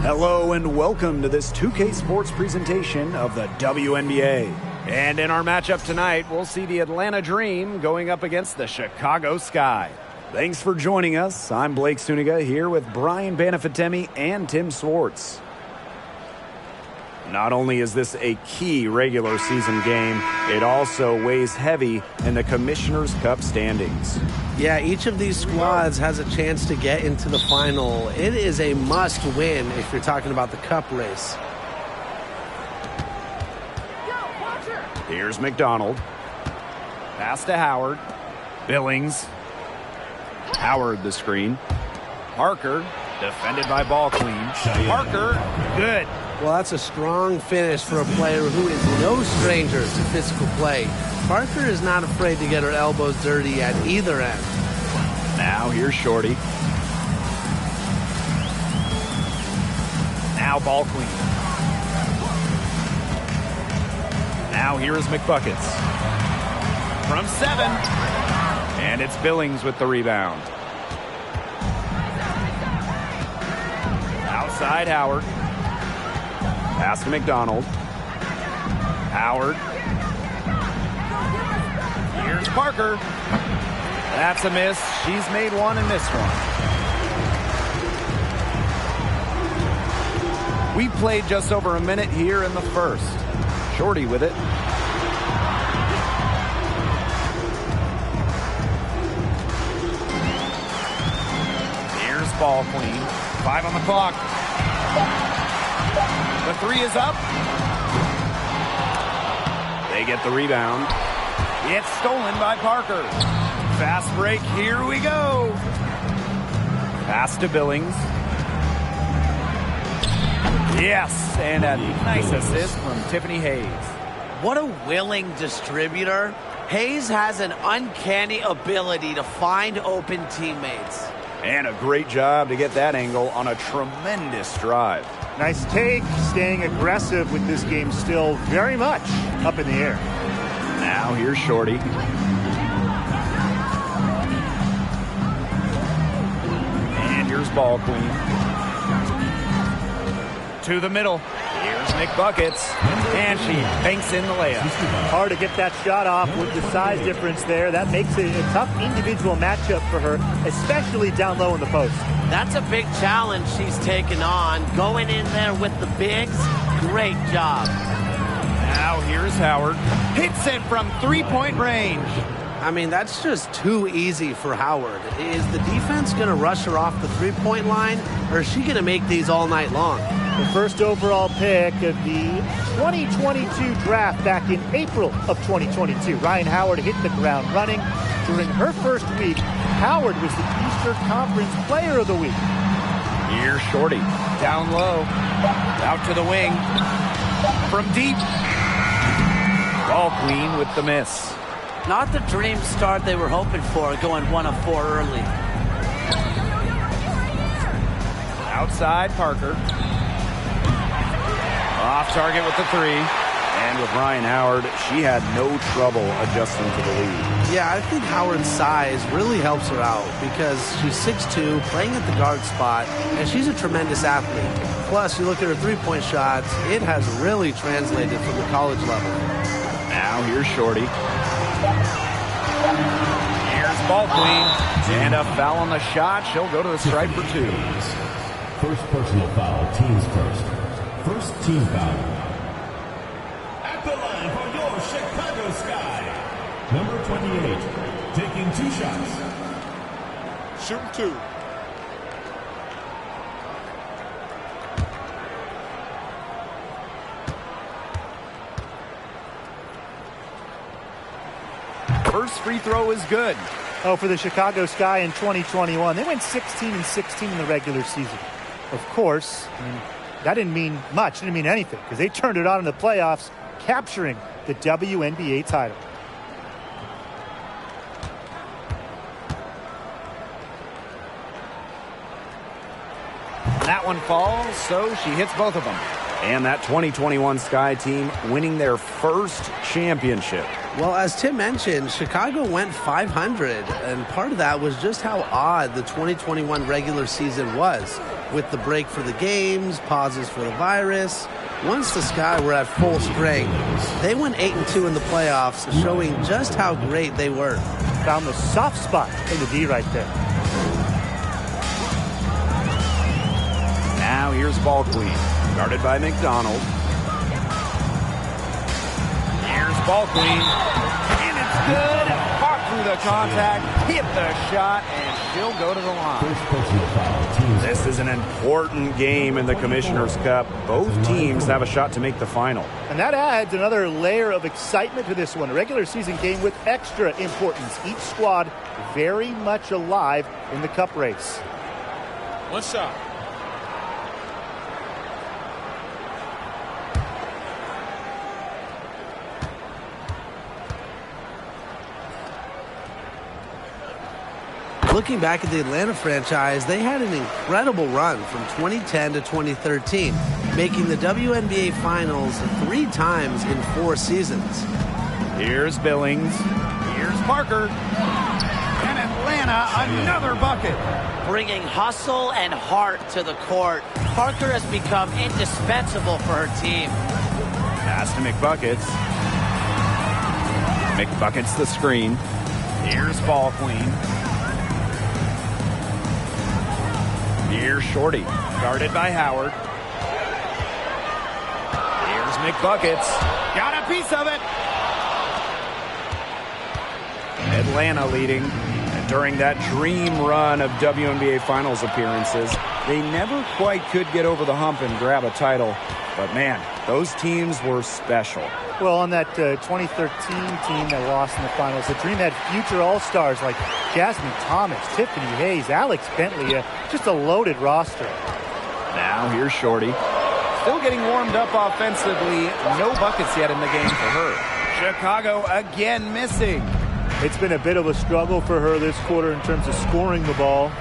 Hello and welcome to this 2K Sports presentation of the WNBA. And in our matchup tonight, we'll see the Atlanta Dream going up against the Chicago Sky. Thanks for joining us. I'm Blake Suniga here with Brian Banafitemi and Tim Swartz. Not only is this a key regular season game, it also weighs heavy in the Commissioner's Cup standings. Yeah, each of these squads has a chance to get into the final. It is a must-win if you're talking about the Cup race. Here's McDonald. Pass to Howard. Billings. Howard the screen. Parker, defended by Ball Queen. Parker, good. Well, that's a strong finish for a player who is no stranger to physical play. Parker is not afraid to get her elbows dirty at either end. Now here's Shorty. Now Ball Queen. Now here is McBuckets. From 7. And it's Billings with the rebound. Outside Howard. Pass to McDonald. Howard. Here's Parker. That's a miss. She's made one and missed one. We played just over a minute here in the first. Shorty with it. Here's Ball Queen. 5 on the clock. The 3 is up. They get the rebound. It's stolen by Parker. Fast break. Here we go. Pass to Billings. Yes, and a nice assist from Tiffany Hayes. What a willing distributor. Hayes has an uncanny ability to find open teammates. And a great job to get that angle on a tremendous drive. Nice take, staying aggressive with this game still very much up in the air. Now here's Shorty. And here's Ball Queen. To the middle. Here's McBuckets. And she banks in the layup. Hard to get that shot off with the size difference there. That makes it a tough individual matchup for her, especially down low in the post. That's a big challenge she's taken on. Going in there with the bigs, great job. Now here's Howard. Hits it from three-point range. I mean, that's just too easy for Howard. Is the defense going to rush her off the three-point line, or is she going to make these all night long? The first overall pick of the 2022 draft back in April of 2022. Ryan Howard hit the ground running. During her first week, Howard was the Eastern Conference Player of the Week. Here's Shorty. Down low. Out to the wing. From deep. Ball Queen with the miss. Not the dream start they were hoping for, going 1 of 4 early. Outside Parker. Off target with the 3. And with Ryan Howard, she had no trouble adjusting to the lead. Yeah, I think Howard's size really helps her out because she's 6'2", playing at the guard spot, and she's a tremendous athlete. Plus, you look at her three-point shots, it has really translated from the college level. Now here's Shorty. Here's Ball Queen. And a foul on the shot. She'll go to the stripe for 2. First personal foul, teams first. First team foul. At the line for your Chicago Sky. Number 28, taking 2 shots. Shooting 2. First free throw is good. Oh, for the Chicago Sky in 2021, they went 16-16 in the regular season. Of course, I mean, that didn't mean much, didn't mean anything, because they turned it on in the playoffs, capturing the WNBA title. That one falls, so she hits both of them. And that 2021 Sky team winning their first championship. Well, as Tim mentioned, Chicago went 500, and part of that was just how odd the 2021 regular season was. with the break for the games, pauses for the virus. Once the Sky were at full strength, they went 8-2 in the playoffs, showing just how great they were. Found the soft spot in the D right there. Now here's Ball Queen, guarded by McDonald. Here's Ball Queen, and it's good. Fought through the contact, hit the shot, and she'll go to the line. This is an important game in the Commissioner's Cup. Both teams have a shot to make the final. And that adds another layer of excitement to this one. A regular season game with extra importance. Each squad very much alive in the Cup race. One shot. Looking back at the Atlanta franchise, they had an incredible run from 2010 to 2013, making the WNBA Finals 3 times in 4 seasons. Here's Billings. Here's Parker. And Atlanta, another bucket. Bringing hustle and heart to the court. Parker has become indispensable for her team. Pass to McBuckets. McBuckets the screen. Here's Ball Queen. Here's Shorty, guarded by Howard. Here's McBuckets. Got a piece of it. Atlanta leading. And during that dream run of WNBA Finals appearances, they never quite could get over the hump and grab a title. But man, those teams were special. Well, on that 2013 team that lost in the finals, the Dream had future All-Stars like Jasmine Thomas, Tiffany Hayes, Alex Bentley, just a loaded roster. Now here's Shorty. Still getting warmed up offensively. No buckets yet in the game for her. Chicago again missing. It's been a bit of a struggle for her this quarter in terms of scoring the ball.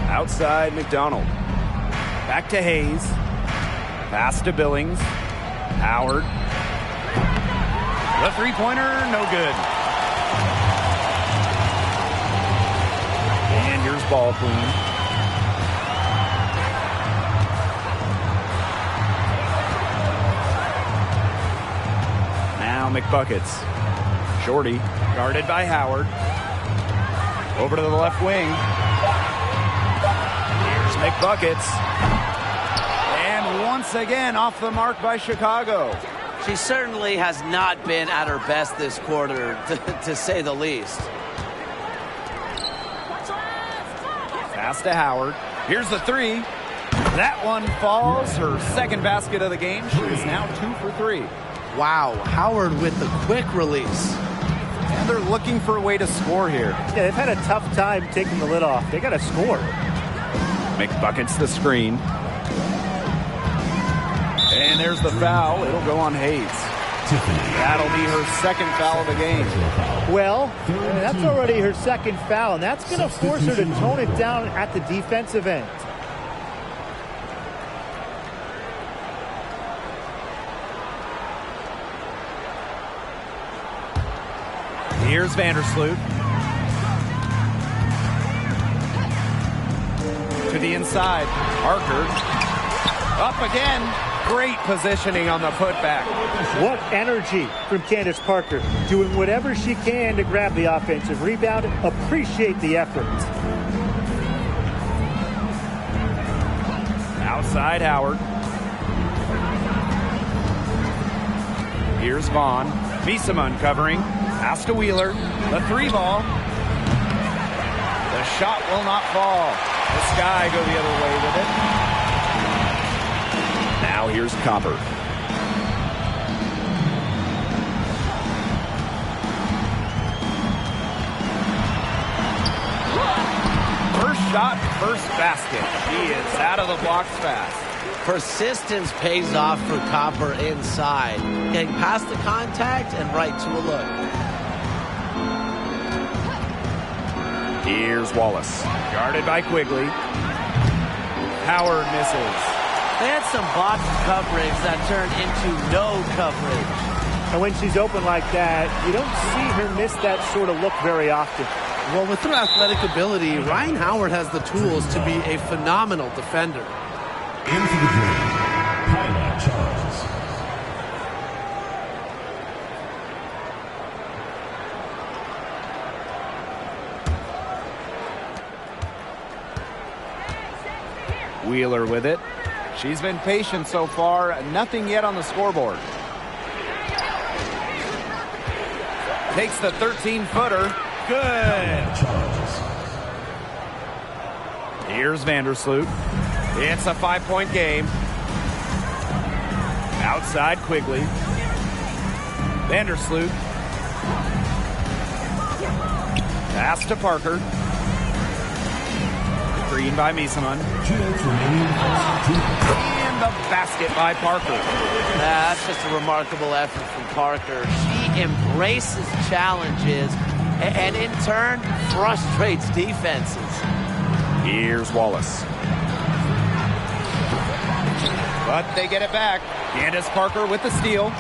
Outside McDonald. Back to Hayes. Pass to Billings. Howard. The three-pointer, no good. And here's Ball Queen. Now McBuckets. Shorty, guarded by Howard. Over to the left wing. Here's McBuckets. And once again, off the mark by Chicago. She certainly has not been at her best this quarter, to say the least. Pass to Howard. Here's the three. That one falls. Her second basket of the game. She is now 2 for 3. Wow, Howard with the quick release. And they're looking for a way to score here. Yeah, they've had a tough time taking the lid off. They got to score. McBuckets the screen. And there's the foul. It'll go on Hayes. That'll be her second foul of the game. Well, that's already her second foul, and that's going to force her to tone it down at the defensive end. Here's Vandersloot. To the inside. Parker. Up again. Great positioning on the putback. What energy from Candace Parker. Doing whatever she can to grab the offensive rebound. Appreciate the effort. Outside Howard. Here's Vaughn. Misama uncovering. Pass to Wheeler. The 3-ball. The shot will not fall. The Sky go the other way with it. Now here's Copper. First shot, first basket. He is out of the blocks fast. Persistence pays off for Copper inside. Getting past the contact and right to a look. Here's Wallace. Guarded by Quigley. Howard misses. They had some box coverage that turned into no coverage. And when she's open like that, you don't see her miss that sort of look very often. Well, with her athletic ability, Ryan Howard has the tools to be a phenomenal defender. Into the game, Kyla Charles. Wheeler with it. She's been patient so far. Nothing yet on the scoreboard. Takes the 13-footer. Good. Here's Vandersloot. It's a 5-point game. Outside Quigley. Vandersloot. Pass to Parker. Green by Miesemann. And the basket by Parker. That's just a remarkable effort from Parker. She embraces challenges and in turn frustrates defenses. Here's Wallace. But they get it back. Candace Parker with the steal.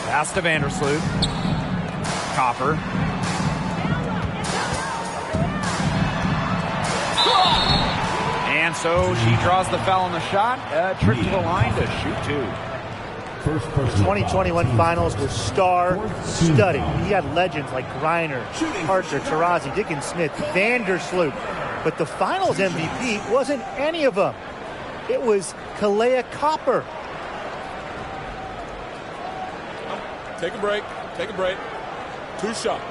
Pass to Vandersloot. Copper. And so she draws the foul on the shot. A trip to the line to shoot two. First The personal 2021 foul, finals were team star-studded. foul. You had legends like Griner, Parker, Taurasi, Dickens Smith, Vandersloot. But the finals MVP wasn't any of them. It was Kalea Copper. Take a break. Take a break. 2 shots.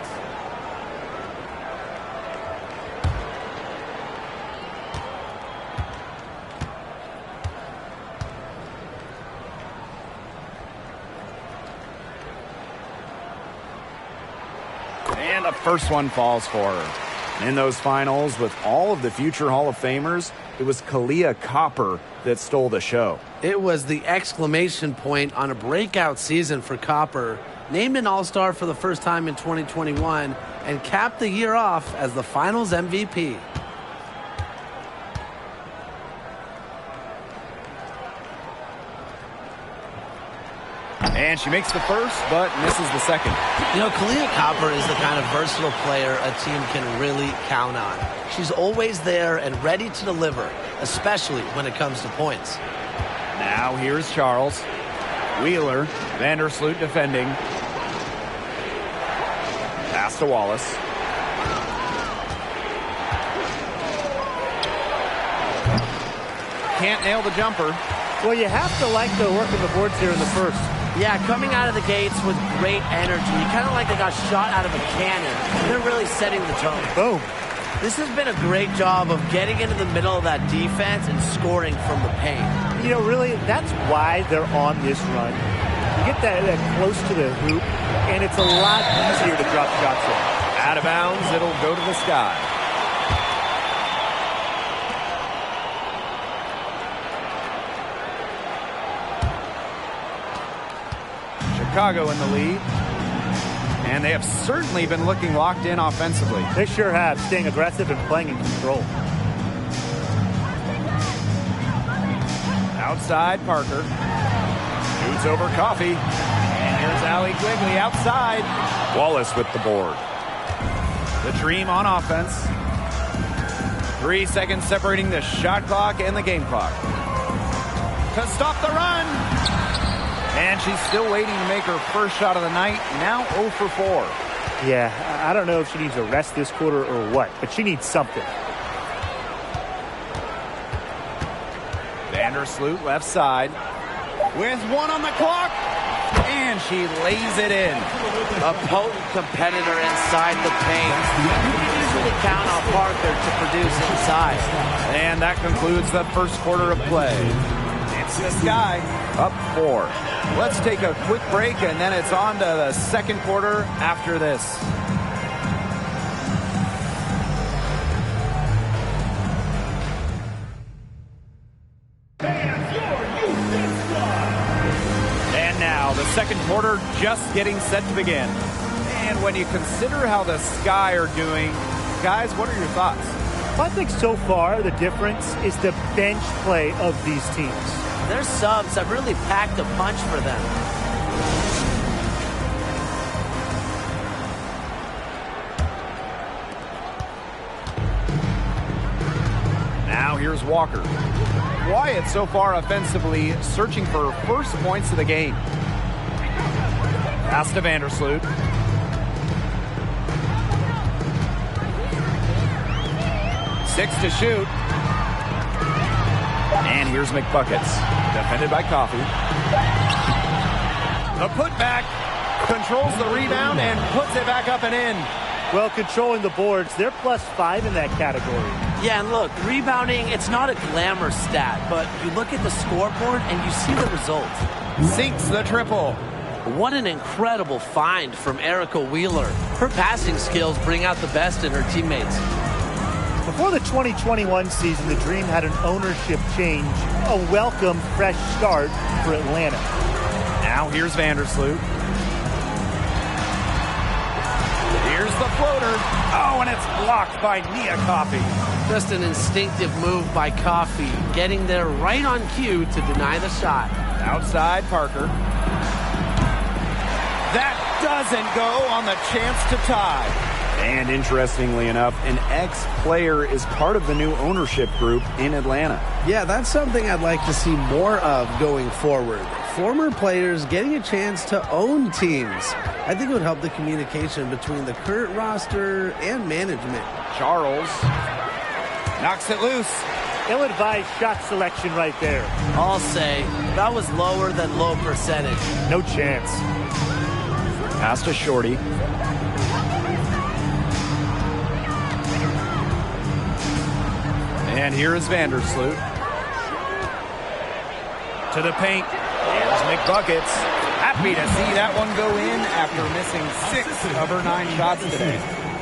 And the first one falls for her. In those finals, with all of the future Hall of Famers, it was Kalea Copper that stole the show. It was the exclamation point on a breakout season for Copper, named an All-Star for the first time in 2021, and capped the year off as the finals MVP. And she makes the first, but misses the second. You know, Kalea Copper is the kind of versatile player a team can really count on. She's always there and ready to deliver, especially when it comes to points. Now here's Charles. Wheeler, Vandersloot defending. Pass to Wallace. Can't nail the jumper. Well, you have to like the work of the boards here in the first. Yeah, coming out of the gates with great energy. Kind of like they got shot out of a cannon. They're really setting the tone. Boom. This has been a great job of getting into the middle of that defense and scoring from the paint. You know, really, that's why they're on this run. You get that close to the hoop, and it's a lot easier to drop shots in. Out of bounds, it'll go to the sky. Chicago in the lead. And they have certainly been looking locked in offensively. They sure have, staying aggressive and playing in control. Outside, Parker. Shoots over Coffee. And here's Allie Quigley outside. Wallace with the board. The Dream on offense. 3 seconds separating the shot clock and the game clock. To stop the run. And she's still waiting to make her first shot of the night. Now 0 for 4. Yeah, I don't know if she needs a rest this quarter or what, but she needs something. Vandersloot left side. With 1 on the clock. And she lays it in. A potent competitor inside the paint. You can usually count on Parker to produce inside. And that concludes the first quarter of play. It's the Sky up 4. Let's take a quick break, and then it's on to the second quarter after this. And now the second quarter just getting set to begin. And when you consider how the Sky are doing, guys, what are your thoughts? I think so far the difference is the bench play of these teams. Their subs have really packed a punch for them. here's Walker. Quiet so far offensively, searching for first points of the game. Pass to Vandersloot. Six to shoot. And here's McBuckets. Defended by Coffey. The putback. Controls the rebound and puts it back up and in. Well, controlling the boards, they're +5 in that category. Yeah, and look, rebounding, it's not a glamour stat, but you look at the scoreboard and you see the result. Sinks the triple. What an incredible find from Erica Wheeler. Her passing skills bring out the best in her teammates. Before the 2021 season, the Dream had an ownership change, a welcome fresh start for Atlanta. Now here's Vandersloot. Here's the floater. Oh, and it's blocked by Nia Coffey. Just an instinctive move by Coffey, getting there right on cue to deny the shot. Outside Parker. That doesn't go on the chance to tie. And interestingly enough, an ex-player is part of the new ownership group in Atlanta. Yeah, that's something I'd like to see more of going forward. Former players getting a chance to own teams. I think it would help the communication between the current roster and management. Charles knocks it loose. Ill-advised shot selection right there. I'll say that was lower than low percentage. No chance. Pass to Shorty. And here is Vandersloot. To the paint. Here's McBuckets. Happy to see that one go in after missing 6 of her 9 shots today.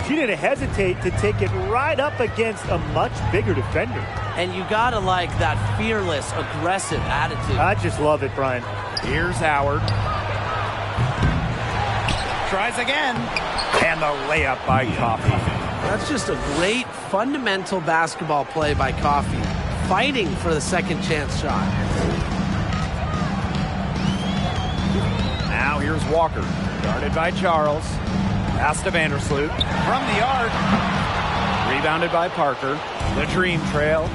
She didn't hesitate to take it right up against a much bigger defender. And you gotta like that fearless, aggressive attitude. I just love it, Brian. Here's Howard. Tries again. And the layup by Coffey. That's just a great fundamental basketball play by Coffey, fighting for the second chance shot. Now here's Walker, guarded by Charles. Pass to Vandersloot from the arc. Rebounded by Parker. The Dream trail.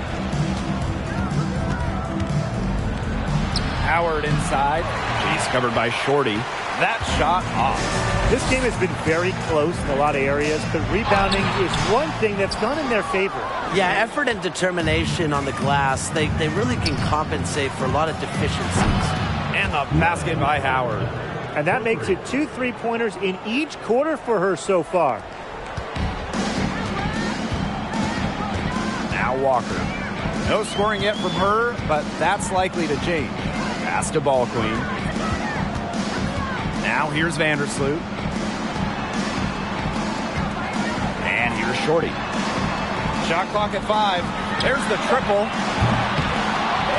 Howard inside. She's covered by Shorty. That shot off. This game has been very close in a lot of areas, but rebounding is one thing that's gone in their favor. Yeah, effort and determination on the glass, they really can compensate for a lot of deficiencies. And the basket by Howard. And that makes it 2 3-pointers in each quarter for her so far. Now Walker. No scoring yet from her, but that's likely to change. Pass to Ball Queen. Now here's Vandersloot. And here's Shorty. Shot clock at 5. There's the triple.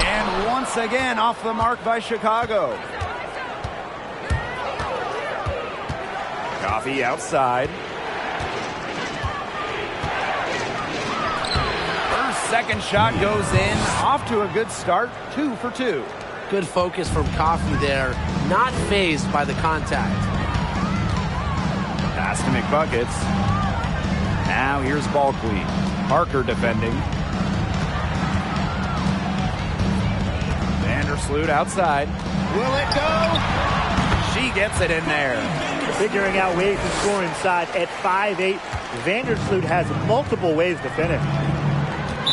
And once again off the mark by Chicago. Coffey outside. Her second shot goes in. Off to a good start. 2 for 2. Good focus from Coffey there. Not fazed by the contact. Pass to McBuckets. Now here's Ball Queen. Parker defending. Vandersloot outside. Will it go? She gets it in there. Figuring out ways to score inside at 5'8". Vandersloot has multiple ways to finish.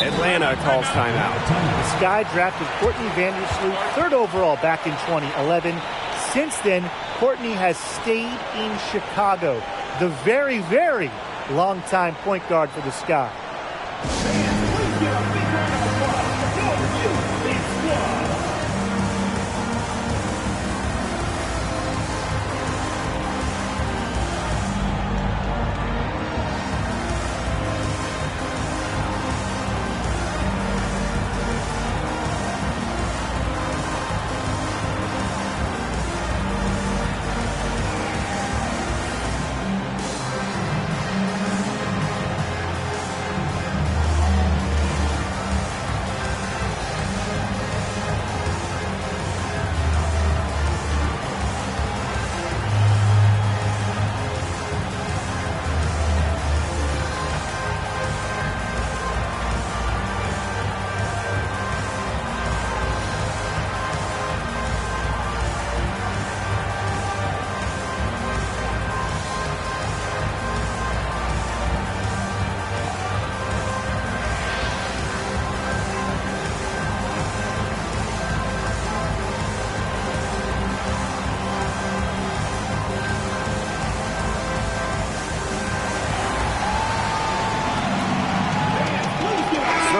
Atlanta calls timeout. The Sky drafted Courtney Vandersloot 3rd overall back in 2011. Since then, Courtney has stayed in Chicago, the very, very long-time point guard for the Sky.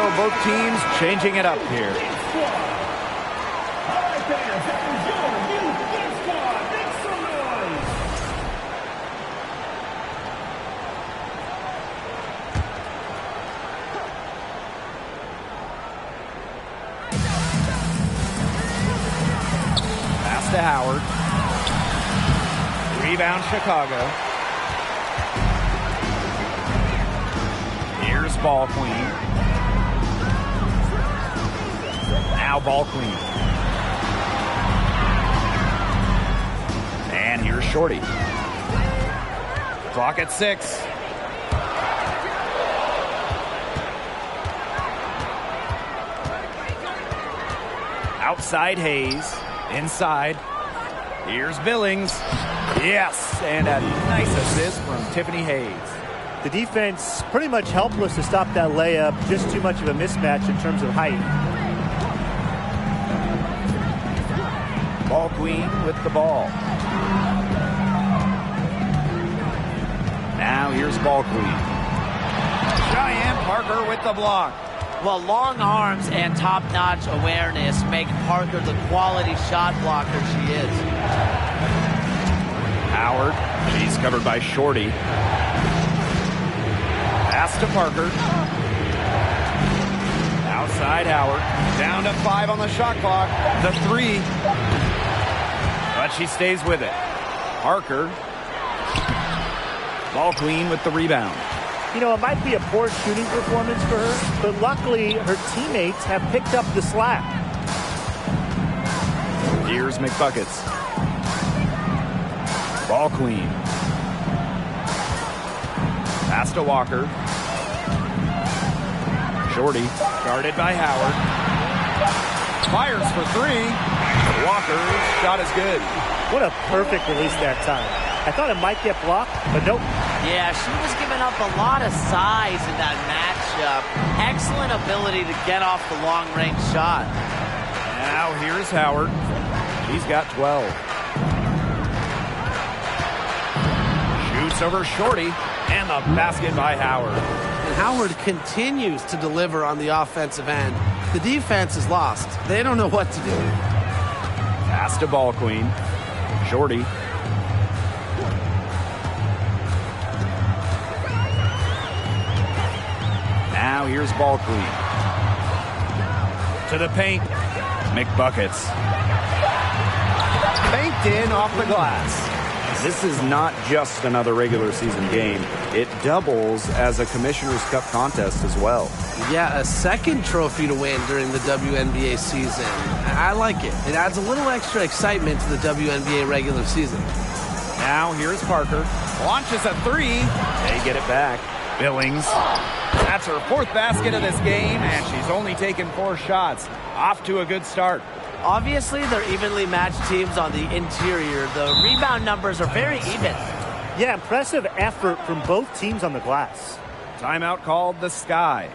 So both teams changing it up here. Pass to Howard. Rebound Chicago. Here's Ball Queen. Now Ball Queen. And here's Shorty. Clock at 6. Outside Hayes. Inside. Here's Billings. Yes, and a nice assist from Tiffany Hayes. The defense pretty much helpless to stop that layup. Just too much of a mismatch in terms of height. Ball Queen with the ball. Now here's Ball Queen. Cheyenne Parker with the block. Well, long arms and top-notch awareness make Parker the quality shot blocker she is. Howard, she's covered by Shorty. Pass to Parker. Outside Howard. Down to 5 on the shot clock. The 3. But she stays with it. Parker. Ball Queen with the rebound. You know, it might be a poor shooting performance for her, but luckily her teammates have picked up the slack. Here's McBuckets. Ball Queen. Pass to Walker. Shorty, guarded by Howard. Fires for 3. Walker's shot is good. What a perfect release that time. I thought it might get blocked, but nope. Yeah, she was giving up a lot of size in that matchup. Excellent ability to get off the long-range shot. Now here's Howard. She's got 12. Shoots over Shorty, and the basket by Howard. And Howard continues to deliver on the offensive end. The defense is lost. They don't know what to do. Pass to Ball Queen. Shorty. Now here's Ball Queen. To the paint. McBuckets. Banked in off the glass. This is not just another regular season game. It doubles as a Commissioner's Cup contest as well. Yeah, a second trophy to win during the WNBA season. I like it. It adds a little extra excitement to the WNBA regular season. Now here's Parker. Launches a 3. They get it back. Billings. That's her 4th basket of this game, and she's only taken 4 shots. Off to a good start. Obviously, they're evenly matched teams on the interior. The rebound numbers are very even. Yeah, impressive effort from both teams on the glass. Timeout called the Sky.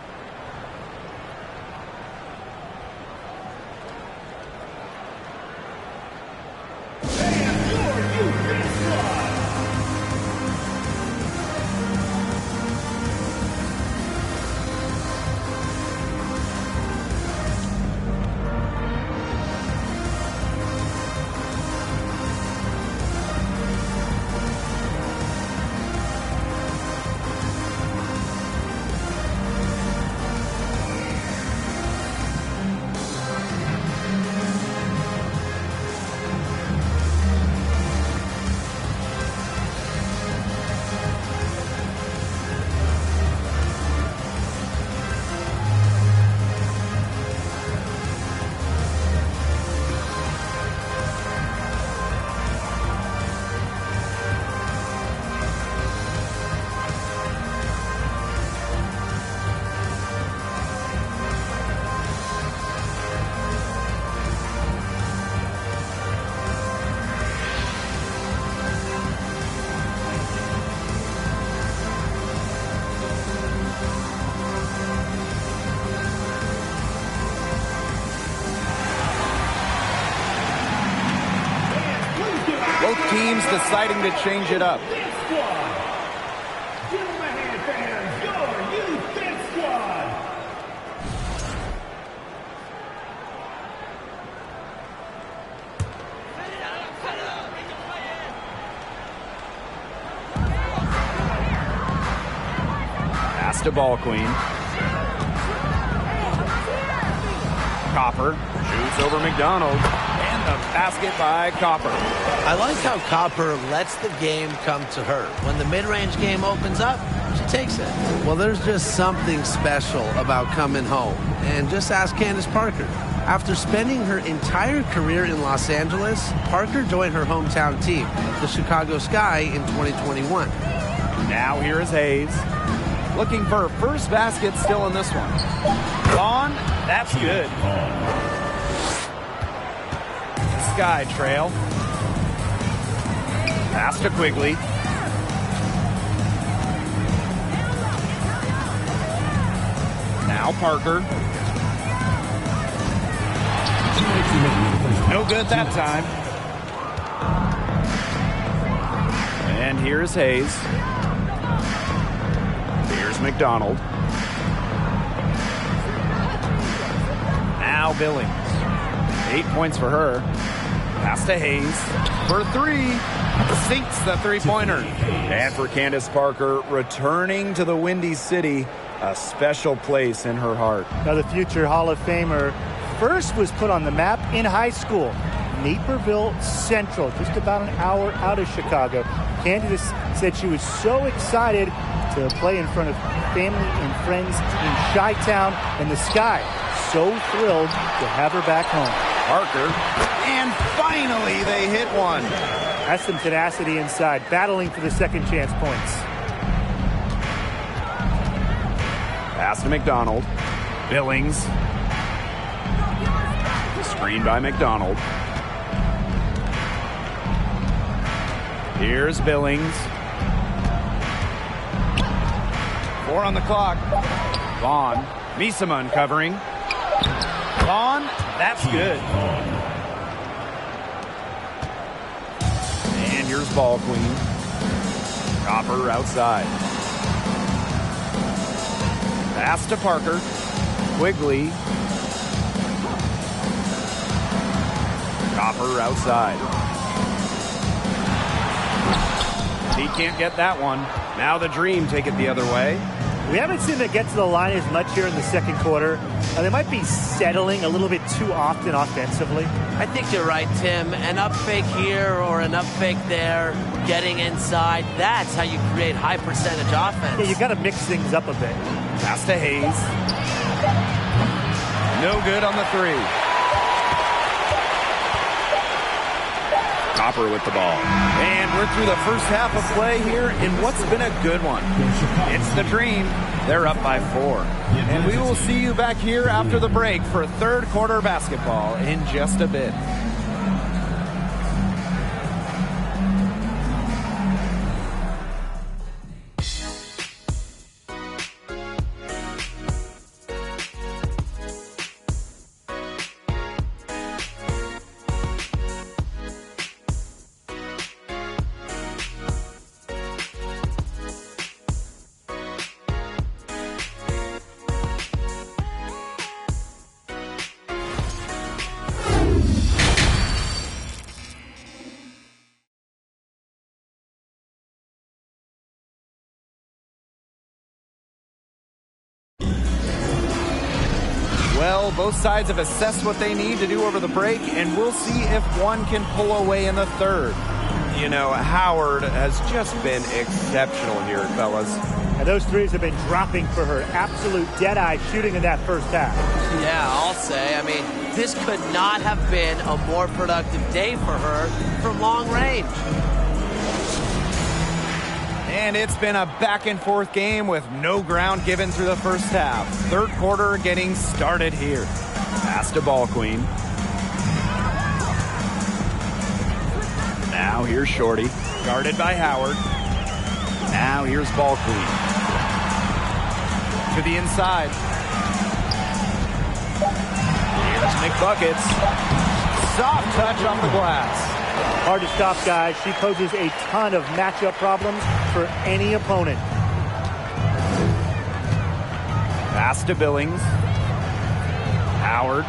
Both teams deciding to change it up. Pass to Ball Queen. Copper shoots over McDonald. And the basket by Copper. I like how Copper lets the game come to her. When the mid-range game opens up, she takes it. Well, there's just something special about coming home. And just ask Candace Parker. After spending her entire career in Los Angeles, Parker joined her hometown team, the Chicago Sky, in 2021. Now here is Hayes. Looking for her first basket still in this one. Vaughn, that's good. Sky trail. Pass to Quigley. Now Parker. No good that time. And here's Hayes. Here's McDonald. Now Billings. 8 points for her. Pass to Hayes for three. Sinks the three-pointer. And for Candace Parker, returning to the Windy City, a special place in her heart. Now the future Hall of Famer first was put on the map in high school. Naperville Central, just about an hour out of Chicago. Candace said she was so excited to play in front of family and friends in Chi-Town, and the Sky so thrilled to have her back home. Parker, and finally they hit one. That's some tenacity inside, battling for the second chance points. Pass to McDonald. Billings. Screen by McDonald. Here's Billings. 4 on the clock. Vaughn. Misama uncovering. Vaughn, that's good. And here's Ball Queen. Copper outside. Pass to Parker. Quigley. Copper outside. He can't get that one. Now the Dream take it the other way. We haven't seen them get to the line as much here in the second quarter. They might be settling a little bit too often offensively. I think you're right, Tim. An up fake here or an up fake there, getting inside, that's how you create high percentage offense. Yeah, you've got to mix things up a bit. Pass to Hayes. No good on the three. Copper with the ball. And we're through the first half of play here in what's been a good one. It's the Dream. They're up by 4. And we will see you back here after the break for third quarter basketball in just a bit. Well, both sides have assessed what they need to do over the break, and we'll see if one can pull away in the third. You know, Howard has just been exceptional here, fellas. And those threes have been dropping for her. Absolute dead-eye shooting in that first half. Yeah, I'll say. I mean, this could not have been a more productive day for her from long range. And it's been a back-and-forth game with no ground given through the first half. Third quarter getting started here. Pass to Ball Queen. Now here's Shorty, guarded by Howard. Now here's Ball Queen. To the inside. Here's McBuckets. Soft touch off the glass. Hard to stop, guys. She poses a ton of matchup problems for any opponent. Pass to Billings. Howard.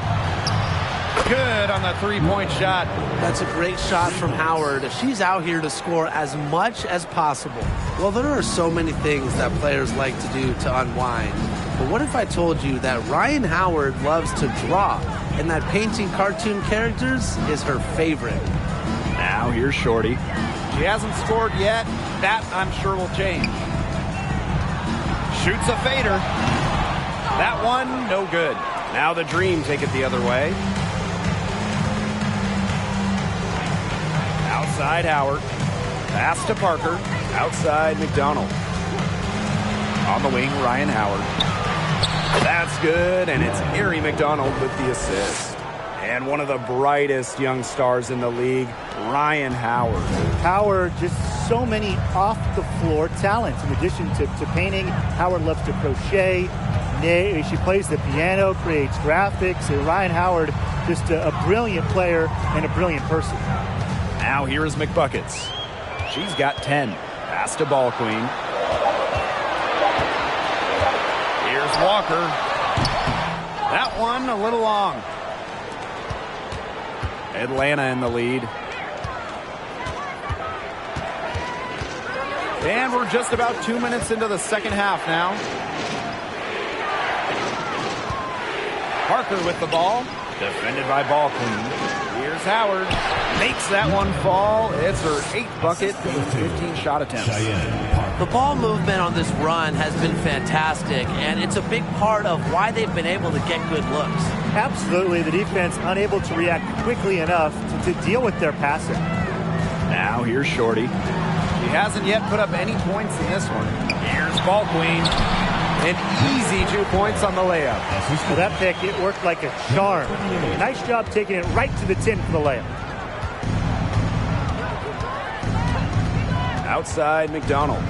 Good on the three-point shot. That's a great shot from Howard. She's out here to score as much as possible. Well, there are so many things that players like to do to unwind. But what if I told you that Ryan Howard loves to draw and that painting cartoon characters is her favorite? Now here's Shorty. She hasn't scored yet. That, I'm sure, will change. Shoots a fader. That one, no good. Now the Dream take it the other way. Outside Howard. Pass to Parker. Outside McDonald. On the wing, Ryan Howard. That's good, and it's Ari McDonald with the assist. And one of the brightest young stars in the league, Ryan Howard. Howard, just so many off-the-floor talents. In addition to painting, Howard loves to crochet. She plays the piano, creates graphics. Ryan Howard, just a brilliant player and a brilliant person. Now here is McBuckets. She's got 10. Pass to Ball Queen. Here's Walker. That one a little long. Atlanta in the lead. And we're just about 2 minutes into the second half now. Parker with the ball. Defended by Ball Queen. Here's Howard. Makes that one fall. It's her 8th bucket in 15 shot attempts. The ball movement on this run has been fantastic, and it's a big part of why they've been able to get good looks. Absolutely. The defense unable to react quickly enough to deal with their passing. Now here's Shorty. She hasn't yet put up any points in this one. Here's Ball Queen. An easy 2 points on the layup. Well, that pick, it worked like a charm. Nice job taking it right to the tin for the layup. Outside McDonald.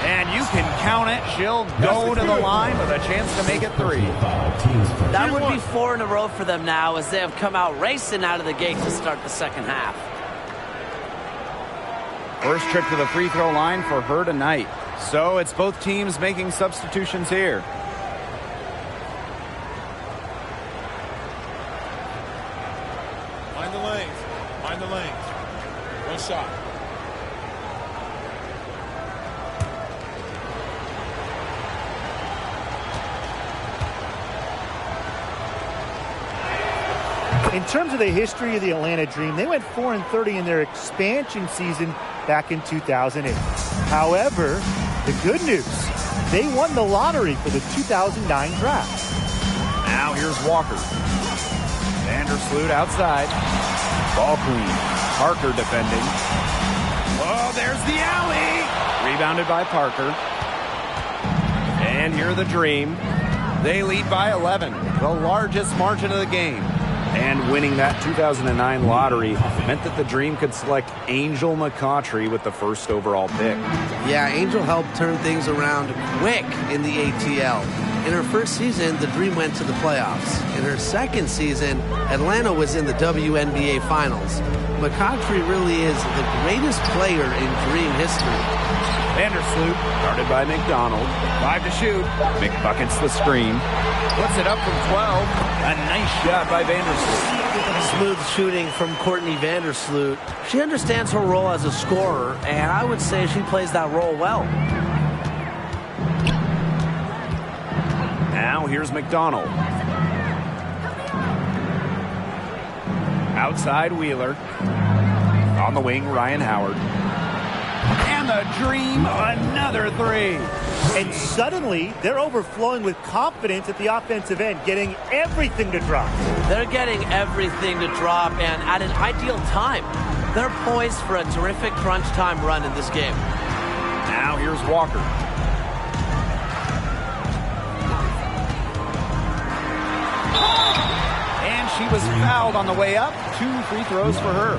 And you can count it. She'll go to the line with a chance to make it 3. That would be 4 in a row for them now, as they have come out racing out of the gate to start the second half. First trip to the free throw line for her tonight. So it's both teams making substitutions here. Mind the lanes. Mind the lanes. One shot. In terms of the history of the Atlanta Dream, they went 4-30 in their expansion season back in 2008. However, the good news, they won the lottery for the 2009 draft. Now here's Walker. Vandersloot outside. Ball Queen. Parker defending. Oh, there's the alley. Rebounded by Parker. And here are the Dream. They lead by 11, the largest margin of the game. And winning that 2009 lottery meant that the Dream could select Angel McCautry with the first overall pick. Yeah, Angel helped turn things around quick in the ATL. In her first season, the Dream went to the playoffs. In her second season, Atlanta was in the WNBA Finals. McCautry really is the greatest player in Dream history. Vandersloot, guarded by McDonald. 5 to shoot. McBuckets the screen. Puts it up from 12. A nice shot by Vandersloot. Smooth shooting from Courtney Vandersloot. She understands her role as a scorer, and I would say she plays that role well. Now here's McDonald. Outside Wheeler. On the wing, Ryan Howard. And the Dream, another 3. And suddenly, they're overflowing with confidence at the offensive end, getting everything to drop. They're getting everything to drop, and at an ideal time. They're poised for a terrific crunch time run in this game. Now here's Walker. And she was fouled on the way up. 2 free throws for her.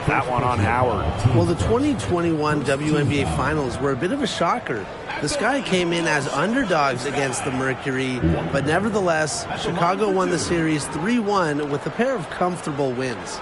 That one on Howard. Well, the 2021 WNBA Finals were a bit of a shocker. The Sky came in as underdogs against the Mercury, but nevertheless, Chicago won the series 3-1 with a pair of comfortable wins.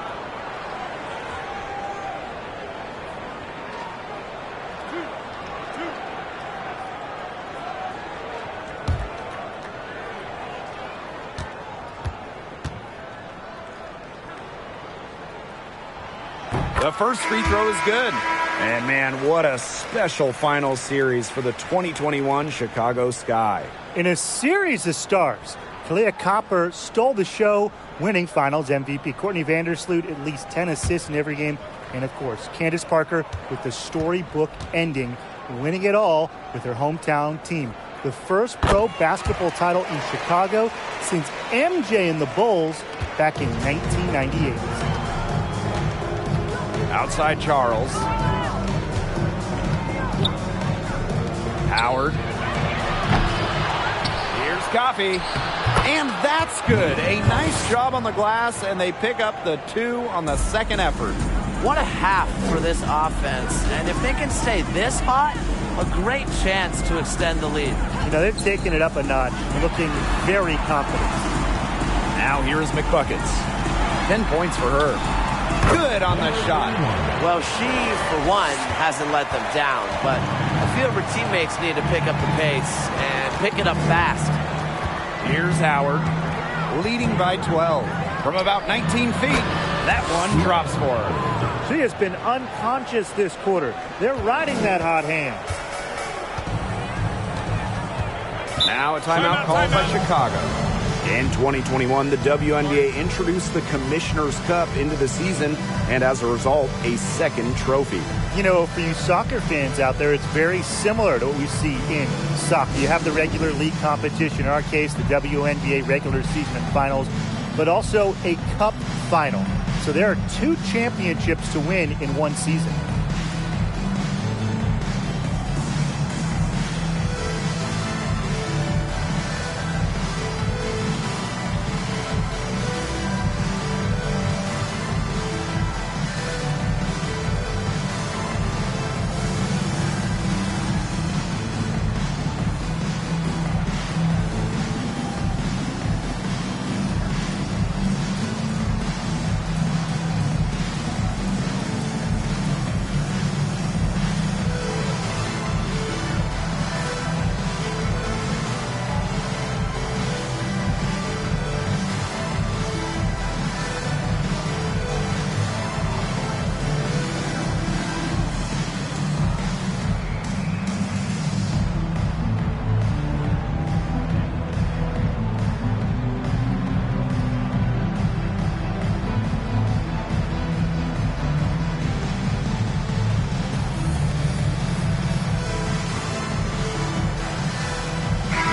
The first free throw is good. And, man, what a special final series for the 2021 Chicago Sky. In a series of stars, Kahleah Copper stole the show, winning Finals MVP. Courtney Vandersloot, at least 10 assists in every game. And, of course, Candace Parker with the storybook ending, winning it all with her hometown team. The first pro basketball title in Chicago since MJ and the Bulls back in 1998. Outside Charles. Howard. Here's Coffey. And that's good. A nice job on the glass, and they pick up the 2 on the second effort. What a half for this offense. And if they can stay this hot, a great chance to extend the lead. You know, they've taken it up a notch, looking very confident. Now here is McBuckets. 10 points for her. Good on the shot. Well, she, for one, hasn't let them down, but a few of her teammates need to pick up the pace and pick it up fast. Here's Howard, leading by 12. From about 19 feet, that one drops for her. She has been unconscious this quarter. They're riding that hot hand. Now a timeout called by Chicago. In 2021, the WNBA introduced the Commissioner's Cup into the season, and as a result, a second trophy. You know, for you soccer fans out there, it's very similar to what we see in soccer. You have the regular league competition, in our case, the WNBA regular season and finals, but also a cup final. So there are 2 championships to win in one season.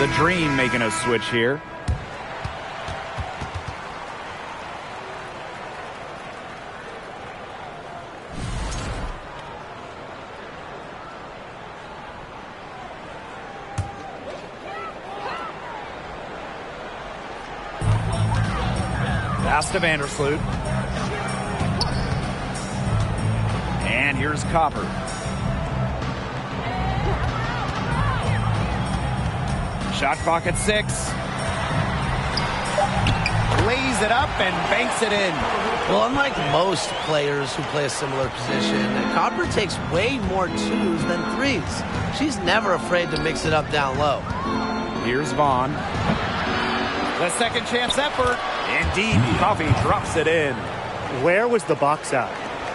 The Dream making a switch here. Pass to Vandersloot. And here's Copper. Shot clock at 6. Lays it up and banks it in. Well, unlike most players who play a similar position, Copper takes way more 2s than 3s. She's never afraid to mix it up down low. Here's Vaughn. The second chance effort. Indeed, Coffey drops it in. Where was the box out?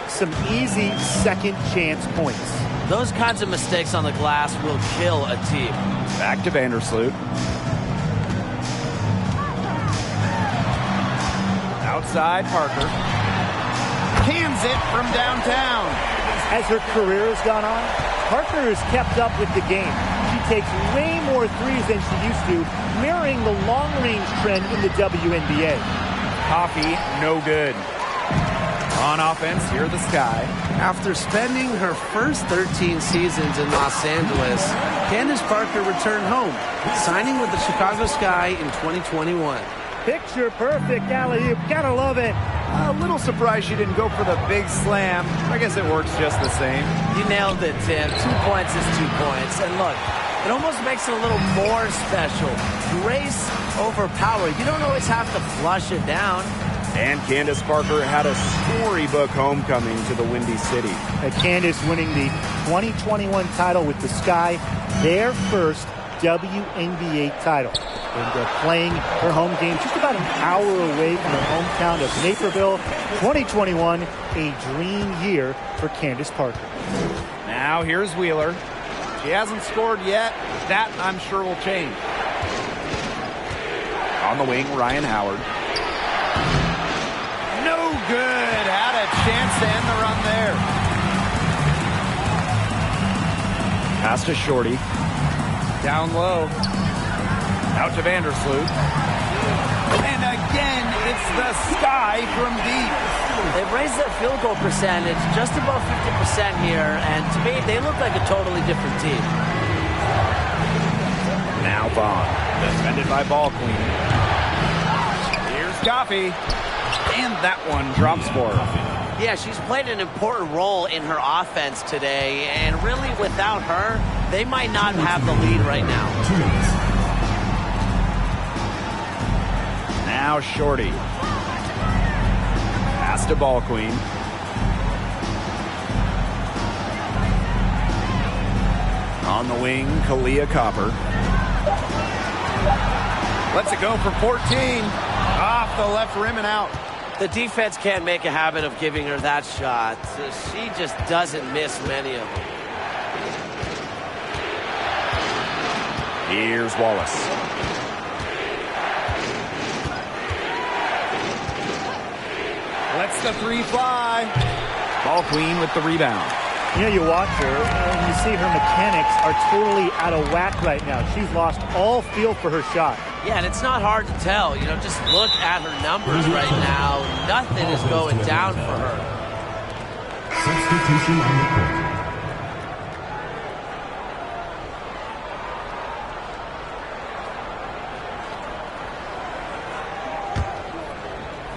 Some easy second chance points. Those kinds of mistakes on the glass will kill a team. Back to Vandersloot. Outside Parker. Cans it from downtown. As her career has gone on, Parker has kept up with the game. She takes way more 3s than she used to, mirroring the long-range trend in the WNBA. Coffey, no good. On offense, here are the Sky. After spending her first 13 seasons in Los Angeles, Candace Parker returned home, signing with the Chicago Sky in 2021. Picture perfect alley-oop. Gotta love it. A little surprised she didn't go for the big slam. I guess it works just the same. You nailed it, Tim. 2 points is 2 points. And look, it almost makes it a little more special. Grace over power. You don't always have to flush it down. And Candace Parker had a storybook homecoming to the Windy City. Candace winning the 2021 title with the Sky, their first WNBA title. and playing her home game just about an hour away from her hometown of Naperville. 2021, a dream year for Candace Parker. Now here's Wheeler. She hasn't scored yet. That, I'm sure, will change. On the wing, Ryan Howard. No good. Had a chance to end the run there. Pass to Shorty. Down low. Out to Vandersloot. And again, it's the Sky from deep. They've raised their field goal percentage just above 50% here, and to me, they look like a totally different team. Now Vaughn, defended by Ball Queen. Here's Coffey, and that one drops for her. Yeah, she's played an important role in her offense today, and really without her, they might not have the lead right now. Now Shorty. Pass to Ball Queen. On the wing, Kalia Copper. Lets it go for 14. Off the left rim and out. The defense can't make a habit of giving her that shot. She just doesn't miss many of them. Here's Wallace. Lets the three fly. Ball Queen with the rebound. You know, you watch her, and you see her mechanics are totally out of whack right now. She's lost all feel for her shot. Yeah, and it's not hard to tell. You know, just look at her numbers right now. Nothing is going down for her. Substitution on the court.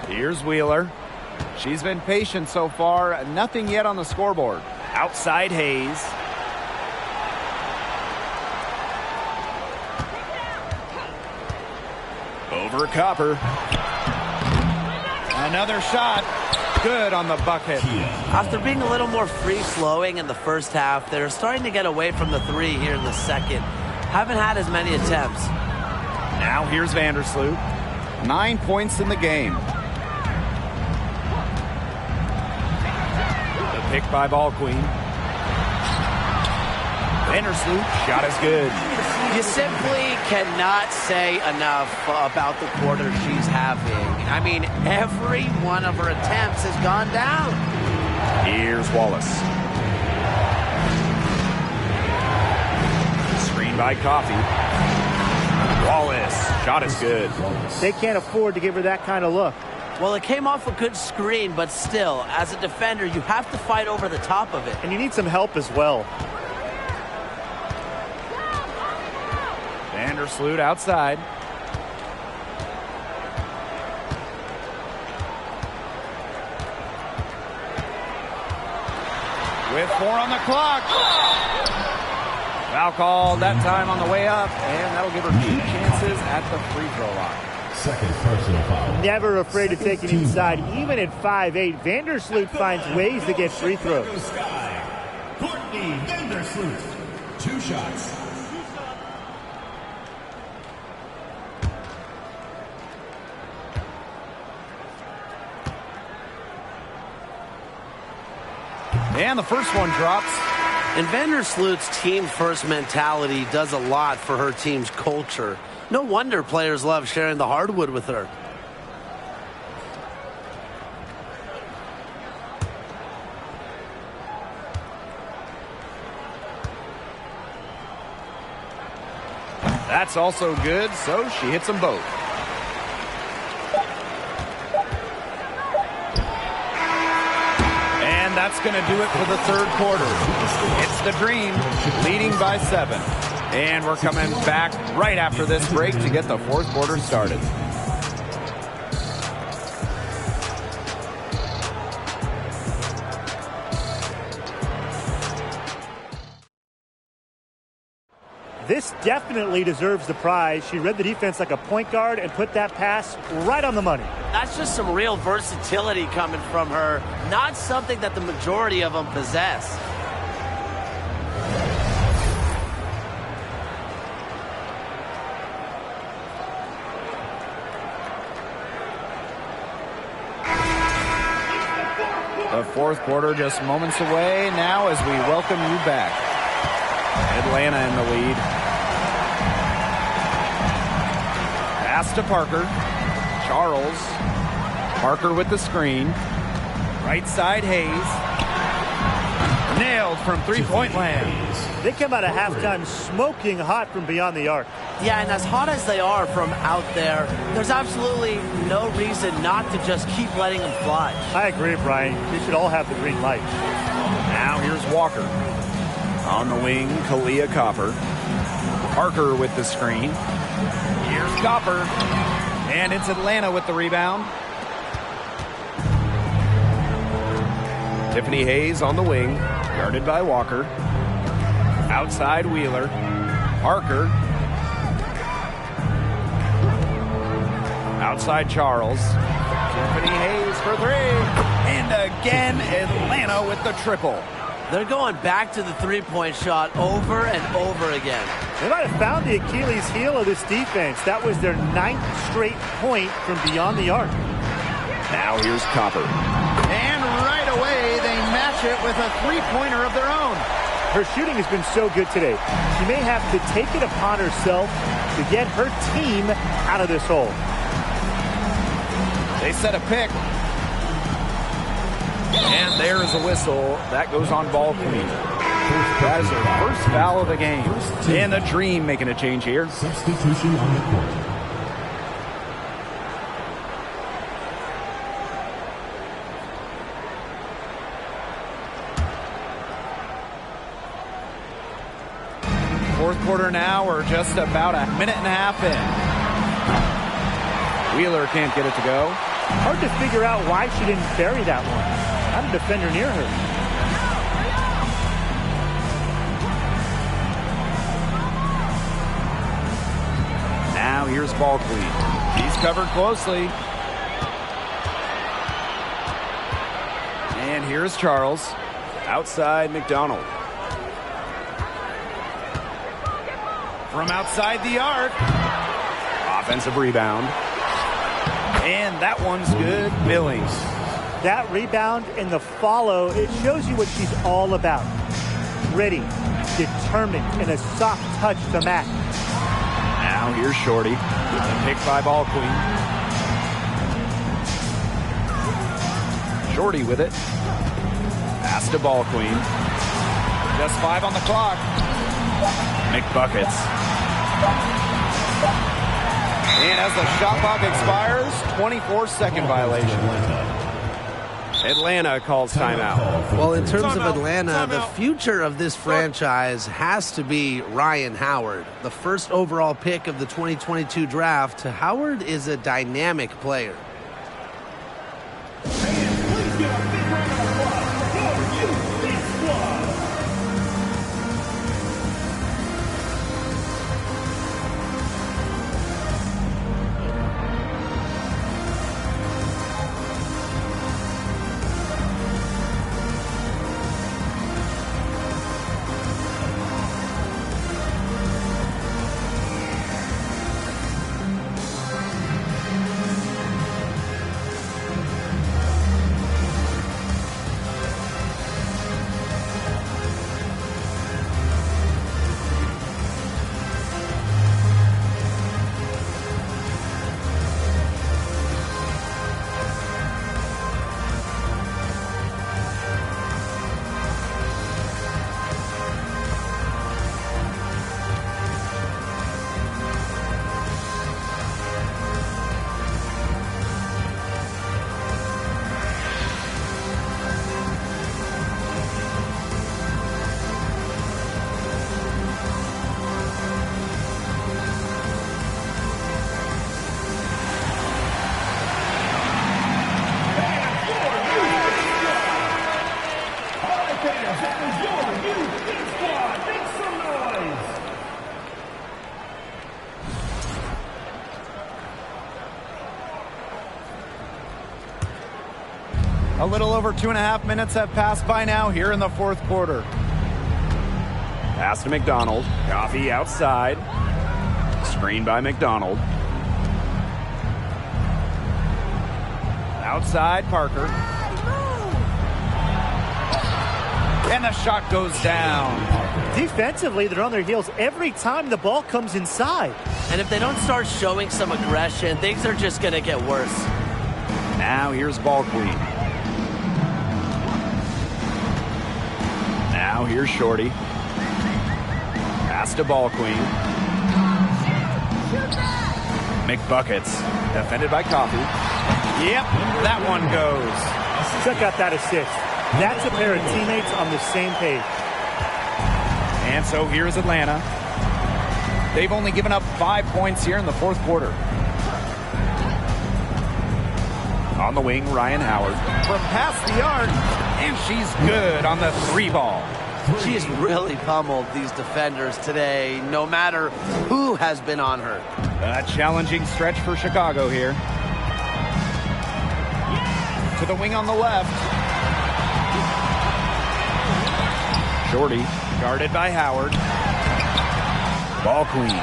Here's Wheeler. She's been patient so far. Nothing yet on the scoreboard. Outside Hayes. Over Copper. Another shot. Good on the bucket. After being a little more free-flowing in the first half, they're starting to get away from the three here in the second. Haven't had as many attempts. Now here's Vandersloot. 9 points in the game. The pick by Ball Queen. Vandersloot, shot is good. You simply cannot say enough about the quarter she's having. I mean, every one of her attempts has gone down. Here's Wallace. Screen by Coffey. Wallace, shot is good. They can't afford to give her that kind of look. Well, it came off a good screen, but still, as a defender, you have to fight over the top of it. And you need some help as well. Vandersloot outside. With 4 on the clock. Foul called that time on the way up, and that'll give her 2 chances at the free throw line. Second personal foul. Never afraid to take it inside. Even at 5'8", Vandersloot finds ways to get free throws. Courtney Vandersloot. 2 shots. And the first one drops. And Vandersloot's team-first mentality does a lot for her team's culture. No wonder players love sharing the hardwood with her. That's also good, so she hits them both. And that's going to do it for the third quarter. It's the Dream, leading by 7. And we're coming back right after this break to get the fourth quarter started. This definitely deserves the prize. She read the defense like a point guard and put that pass right on the money. That's just some real versatility coming from her, not something that the majority of them possess. The fourth quarter just moments away now as we welcome you back. Atlanta in the lead. Pass to Parker. Charles. Parker with the screen. Right side, Hayes. Nailed from three-point land. They come out of halftime smoking hot from beyond the arc. Yeah, and as hot as they are from out there, there's absolutely no reason not to just keep letting them fly. I agree, Brian. They should all have the green light. Now here's Walker. On the wing, Kalia Copper. Parker with the screen. Here's Copper. And it's Atlanta with the rebound. Tiffany Hayes on the wing, guarded by Walker. Outside Wheeler. Parker. Outside Charles. Tiffany Hayes for three. And again, Atlanta with the triple. They're going back to the three-point shot over and over again. They might have found the Achilles heel of this defense. That was their 9th straight point from beyond the arc. Now here's Copper. And right away, they match it with a three-pointer of their own. Her shooting has been so good today. She may have to take it upon herself to get her team out of this hole. They set a pick. And there is a whistle. That goes on Ball Queen. That is her first foul of the game. And the Dream making a change here. Substitution on the court. Fourth quarter now. We're just about a minute and a half in. Wheeler can't get it to go. Hard to figure out why she didn't bury that one. Not a defender near her. Now here's Ball Queen. He's covered closely. And here's Charles. Outside McDonald. From outside the arc. Offensive rebound. And that one's good. Billings. That rebound and the follow, it shows you what she's all about. Gritty, determined, and a soft touch to match. Now here's Shorty. The pick by Ball Queen. Shorty with it. Pass to Ball Queen. Just 5 on the clock. McBuckets. And as the shot clock expires, 24-second violation. Atlanta calls timeout. Well, in terms of Atlanta, the future of this franchise has to be Ryan Howard, the first overall pick of the 2022 draft. Howard is a dynamic player. A little over 2.5 minutes have passed by now here in the fourth quarter. Pass to McDonald. Coffee outside. Screen by McDonald. Outside Parker. And the shot goes down. Defensively, they're on their heels every time the ball comes inside. And if they don't start showing some aggression, things are just going to get worse. Now here's Ball Queen. Now here's Shorty. Pass to Ball Queen. McBuckets. Defended by Coffee. Yep, that one goes. Check out that assist. That's a pair of teammates on the same page. And so here's Atlanta. They've only given up 5 points here in the fourth quarter. On the wing, Ryan Howard. From past the arc, and she's good on the 3 ball. She's really pummeled these defenders today, no matter who has been on her. A challenging stretch for Chicago here. To the wing on the left. Shorty, guarded by Howard. Ball Queen.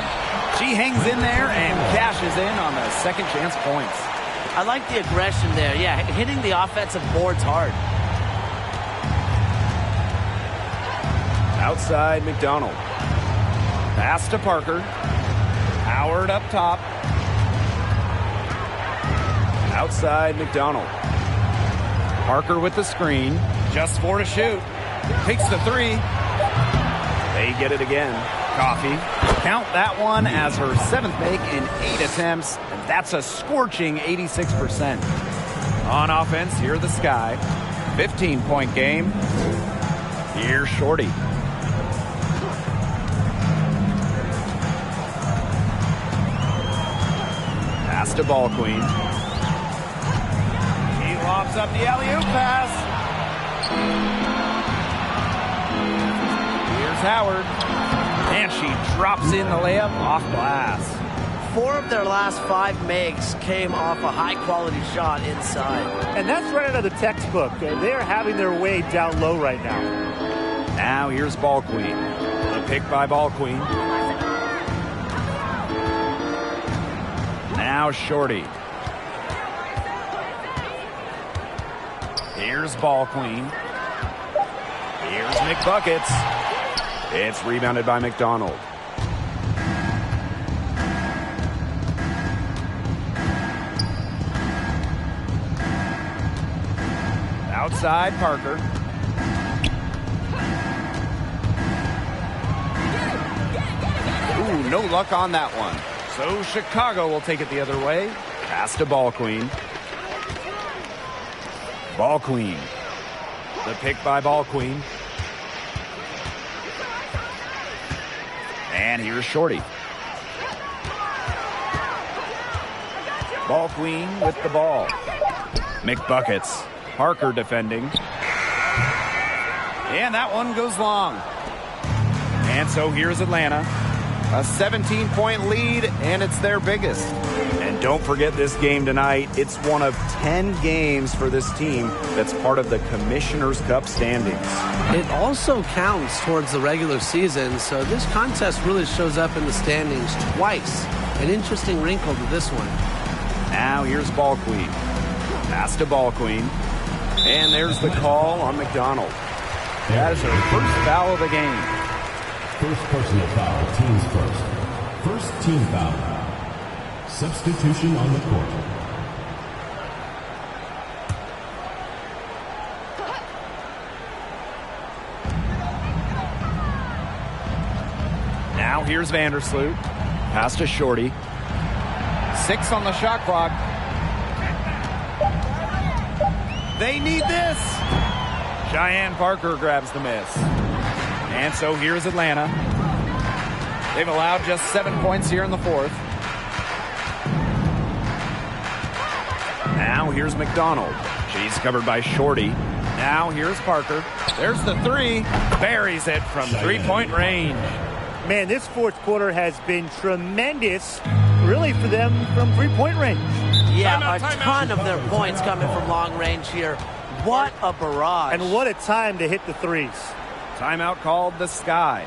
She hangs in there and cashes in on the second chance points. I like the aggression there. Yeah, hitting the offensive boards hard. Outside McDonald. Pass to Parker. Howard up top. Outside McDonald. Parker with the screen. Just 4 to shoot. Takes the 3. They get it again. Coffee. Count that one as her 7th make in 8 attempts. And that's a scorching 86%. On offense, here the Sky. 15-point game. Here's Shorty. Pass to Ball Queen. He lobs up the alley-oop pass. Here's Howard. And she drops in the layup off glass. 4 of their last 5 makes came off a high-quality shot inside. And that's right out of the textbook. They're having their way down low right now. Now here's Ball Queen. The pick by Ball Queen. Now Shorty. Here's Ball Queen. Here's McBuckets. It's rebounded by McDonald. Outside Parker. Ooh, no luck on that one. So Chicago will take it the other way. Pass to Ball Queen. Ball Queen. The pick by Ball Queen. And here's Shorty. Ball Queen with the ball. McBuckets. Parker defending. And that one goes long. And so here's Atlanta. A 17-point lead, and it's their biggest. And don't forget this game tonight. It's one of 10 games for this team that's part of the Commissioner's Cup standings. It also counts towards the regular season, so this contest really shows up in the standings twice. An interesting wrinkle to this one. Now here's Ball Queen. Pass to Ball Queen. And there's the call on McDonald. That is her first foul of the game. First personal foul, teams first. First team foul. Substitution on the court. Now here's Vandersloot. Pass to Shorty. 6 on the shot clock. They need this. Cheyenne Parker grabs the miss. And so here's Atlanta. They've allowed just 7 points here in the fourth. Now here's McDonald. She's covered by Shorty. Now here's Parker. There's the 3. Buries it from 3-point range. Man, this fourth quarter has been tremendous, really, for them from 3-point range. Yeah, a ton of their points coming from long range here. What a barrage. And what a time to hit the threes. Timeout called the Sky.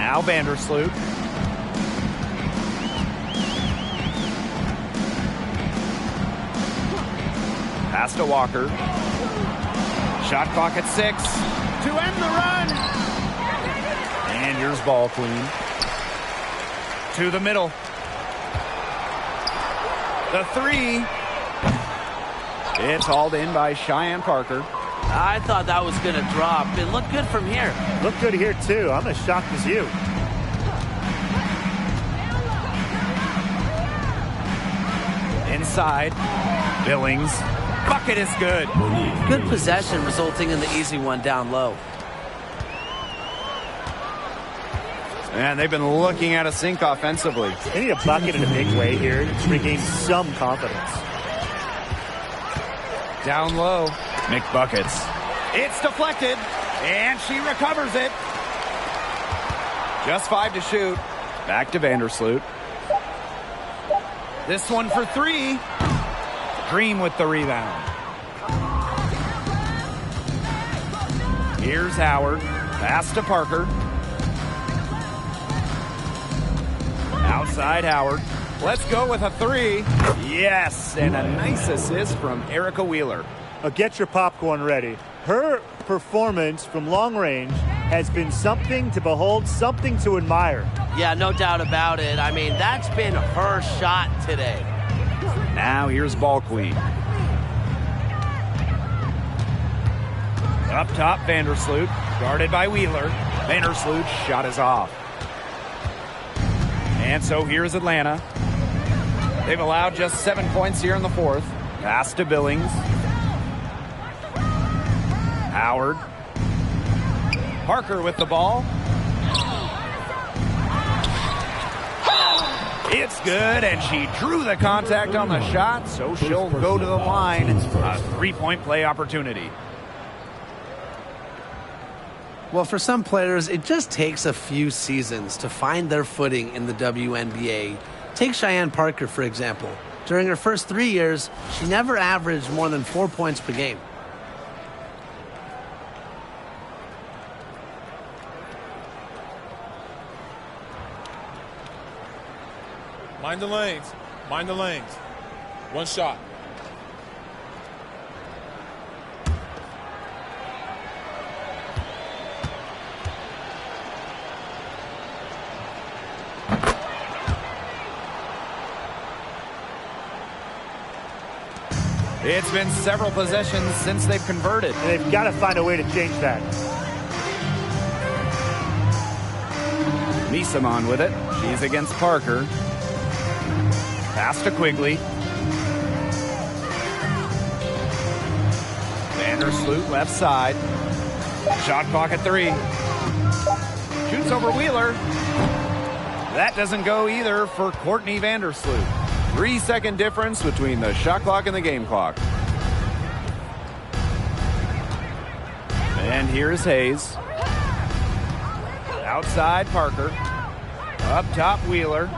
Now Vandersloot. Pass to Walker. Shot clock at 6 to end the run. And here's ball clean. To the middle. The 3. It's hauled in by Cheyenne Parker. I thought that was going to drop. It looked good from here. Looked good here, too. I'm as shocked as you. Inside. Billings. Bucket is good. Good possession resulting in the easy one down low. And they've been looking at a sink offensively. They need a bucket in a big way here to regain some confidence. Down low. McBuckets. It's deflected, and she recovers it. Just 5 to shoot. Back to Vandersloot. This one for 3. Green with the rebound. Here's Howard. Pass to Parker. Outside Howard. Let's go with a 3. Yes, and a nice assist from Erica Wheeler. Get your popcorn ready. Her performance from long range has been something to behold, something to admire. Yeah, no doubt about it. I mean, that's been her shot today. Now here's ball queen. Up top, Vandersloot. Guarded by Wheeler. Vandersloot's shot is off. And so here's Atlanta. They've allowed just 7 points here in the 4th. Pass to Billings. Howard. Parker with the ball. It's good, and she drew the contact on the shot, so she'll go to the line. A 3-point play opportunity. Well, for some players, it just takes a few seasons to find their footing in the WNBA. Take Cheyenne Parker, for example. During her first 3 years, she never averaged more than 4 points per game. Mind the lanes. Mind the lanes. One shot. It's been several possessions since they've converted. And they've got to find a way to change that. Misamon with it. She's against Parker. Pass to Quigley. Vandersloot left side. Shot clock at 3. Shoots over Wheeler. That doesn't go either for Courtney Vandersloot. 3-second difference between the shot clock and the game clock. And here's Hayes. Outside Parker. Up top Wheeler.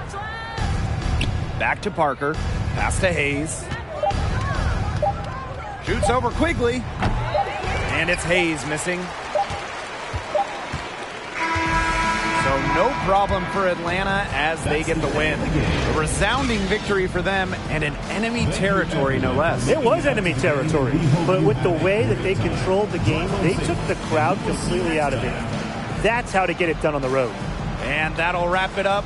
Back to Parker. Pass to Hayes. Shoots over Quigley. And it's Hayes missing. So no problem for Atlanta as they get the win. A resounding victory for them and an enemy territory, no less. It was enemy territory, but with the way that they controlled the game, they took the crowd completely out of it. That's how to get it done on the road. And that'll wrap it up